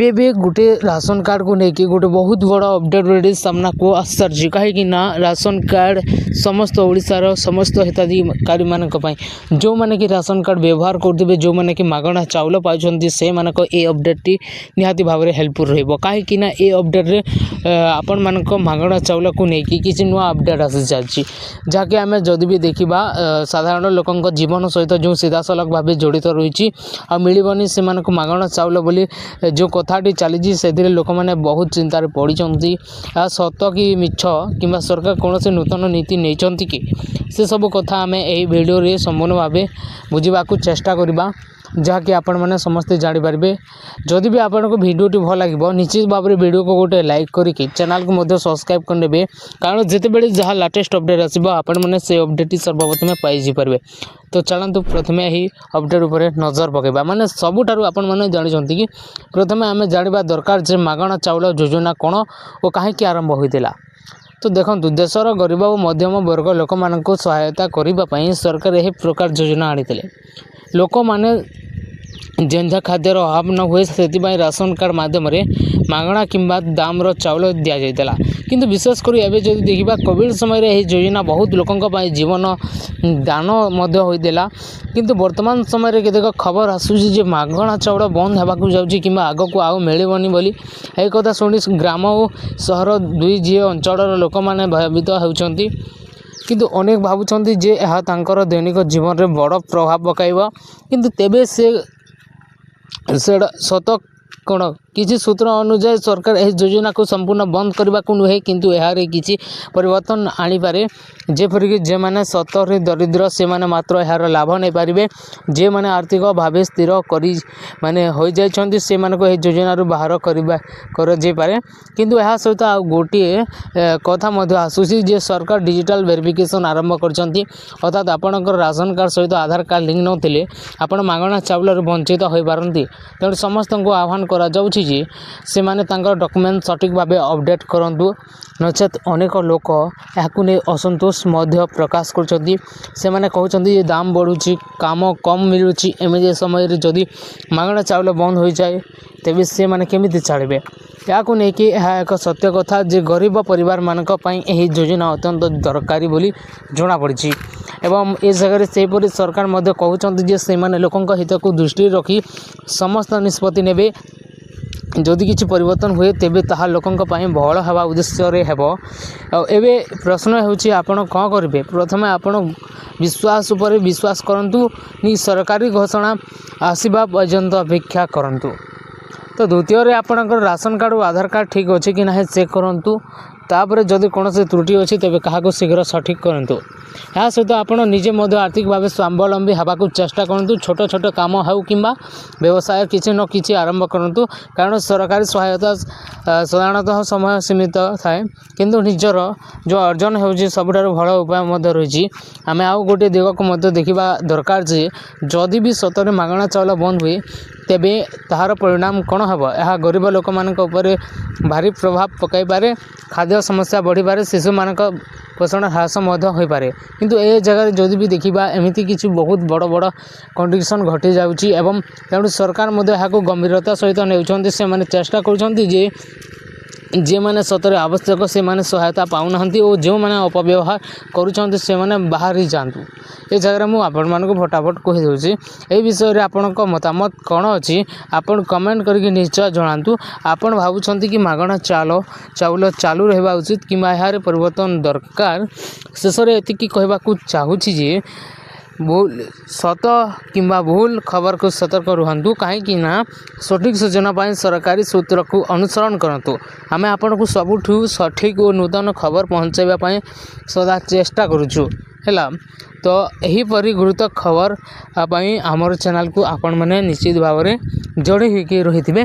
एबे भी गोटे राशन कार्ड को लेकिन गोटे बहुत बड़ा अपडेट सामना को आसार कहीं राशन कार्ड समस्त ओडिशार समस्त हिताधिकारी मानक जो माने कि राशन कार्ड व्यवहार करते जो माने कि मागणा चाउल पाई से मानक ए अपडेट निहाती भाव में हेल्पफुल रहिबो कहीं ए अपडेट रे आपण मानक मागणा चाउल को लेकिन किसी नुआ अपडेट आसी जाछि जहाँकि आम जदि भी देखा साधारण लोकों जीवन सहित जो सीधासलख भाव जड़ित रही मिलबनी से मागणा चाउल बोली जो कथाटी चली से लोक मैंने बहुत चिंतार पड़ी सत कि मिछ कि सरकार कौन से नूतन नीति नहीं कि से सब कथा आम यही भिडियो संपूर्ण भाव बुझा चेष्टा करवा जहाँकि आपण मैंने समस्ते जानीपारे जदि भी आपन को भिडियोटी भल लगे निश्चित भाव में वीडियो को गोटे लाइक करके चैनल को मध्य सब्सक्राइब करने कारण जितेबले जहाँ लाटेस्ट अपडेट आसो आपण मैंने से अपडेट सर्वप्रथमे पाइपर तो चलतु प्रथमे ही अपडेट उपर नजर पकेबा माने सबुठारु आपण मैंने जानते कि प्रथमे आम जाना दरकार जे मागणा चाउल योजना कौन और कहीं आरंभ होता तो देखो देशर गरीब और मध्यम वर्ग लोक मान सहायता करने सरकार यह प्रकार योजना आनी लोक मैंने जेंझा खाद्यर अभाव न हुए से राशन कार्ड माध्यम मागणा किंबा दाम चाउल दि जाता किंतु विशेषकर एवं जब देखा कोविड समय यह योजना बहुत लोकों जीवन दान होता किंतु वर्तमान समय केतेक खबर आसूँ मागणा चाउल बंद होगा जाऊँगी कि आग को आउ मिलबनी बोली यह कथा शुणी ग्राम और सहर दुई जी अंचल लोक मैंने भयभीत होती किंतु अनेक भावुं जे यह तांकर दैनिक जीवन में बड़ प्रभाव पकाइब किंतु तेबे से सत कौन किसी सूत्र अनुसार सरकार यह योजना को संपूर्ण बंद करने को नुहे किंतु यार किसी परिवर्तन आनीपारे जेपरिक जे मैंने सतरे दरिद्र से माने मात्र यार लाभ नहीं पारे जे मैंने आर्थिक भाव स्थिर करी माने हो जाइछन्ति से मानको यह योजना बाहर कर पारे किंतु यह सहित आ गोटे कथा मध्य आसूसी जे सरकार डिजिटल वेरिफिकेशन आरंभ करछन्ति अर्थात आपणकर राशन कार्ड सहित आधार कार्ड लिंक नथिले आपण मागणा चाउल वंचित हो पारती तेणु समस्त को आह्वान करा जाउछि जे से माने तांकर डॉक्यूमेंट सटीक भाव अपडेट करंतु नचेत अनेक लोक याकु ने असंतोष मध्य प्रकाश करछन्ति से माने कहउछन्ति जे दाम बढ़ुछि काम कम मिलुछि एमे समय रे जदि मागणा चाउल बंद हो जाए तेबे से माने केमिति चलिबे याकु नै कि यह एक सत्य कथा जे गरीब परिवार मानक पई एही योजना अत्यंत दरकारी बोली जणा पड़िछि एवं ए जगह सेपरि सरकार मध्य कहउछन्ति जे से माने लोकंक हित को दृष्टि रखी समस्त निष्पत्ति नेबे जदि किसी परिवर्तन हुए तेबे ताहा लोकंक पई भल हवा उद्देश्य रे हेबो एबे प्रश्न होछि आपण कौन करेंगे प्रथमे आपण विश्वास उपर विश्वास करंतु नि सरकारी घोषणा आसीबा पर्यंत अपेक्षा करंतु तो द्वितीय रे आपणकर राशन कार्ड और आधार कार्ड ठीक अच्छे कि ना चेक करंतु तापर जदि कौन से त्रुटि अच्छी तेज क्या शीघ्र सठिक करूँ या सहित आप निजे आर्थिक भाव स्वावलंबी होगा चेष्टा करूँ छोट छोट काम हो कि व्यवसाय किसी न कि आरंभ करूँ कारण सरकारी सहायता साधारणतः समय सीमित थाए किंतु निजर जो अर्जन हो सबुठार भल उपाय रही आम आउ गोटे दिग को देखा दरकार जे जदि भी सतरे मागणा चाउल बंद हुए तेबे ताहार परिणाम कौन हम यह गरीब लोक मान भारी प्रभाव पकई पारे खाद्य समस्या बढ़ी पारे शिशु मान पोषण ह्रास हो पारे किंतु ए जगह जदि भी देखा एमती किसी बहुत बड़ बड़ कंडीशन घटी जाउची एवं तेणु सरकार गंभीरता सहित नेउछन्ति से माने चेष्टा करुछन्ति जे जे माने सतरे आवश्यक से माने सहायता पाउना और जो माने अपव्यवहार करुछन्ति से माने बाहर ही जातु ए जगह मु आपण मानको फटाफट कहि दउची ए विषय रे आपनक मतामत कोन अछि आपण कमेंट करके निश्चय जणांतु आपण भाबुछन्ति कि मागणा चाउल चालू रहबा उचित कि यार परिवर्तन दरकार शेष रे एति कि कहबा को चाहूछि जे भूल सत किंबा भूल खबर को सतर्क रुहतु कहीं सठिक सूचना पाई सरकारी सूत्र को अनुसरण करूँ आम आपन को सबुठु सठिक और नूतन खबर पहुँचाइवाई सदा चेष्टा करुचु है तो यहीपरी गुरुत्व खबर आमर चैनल को आपण मैंने निश्चित भाव में जोड़ी होकर रही थे।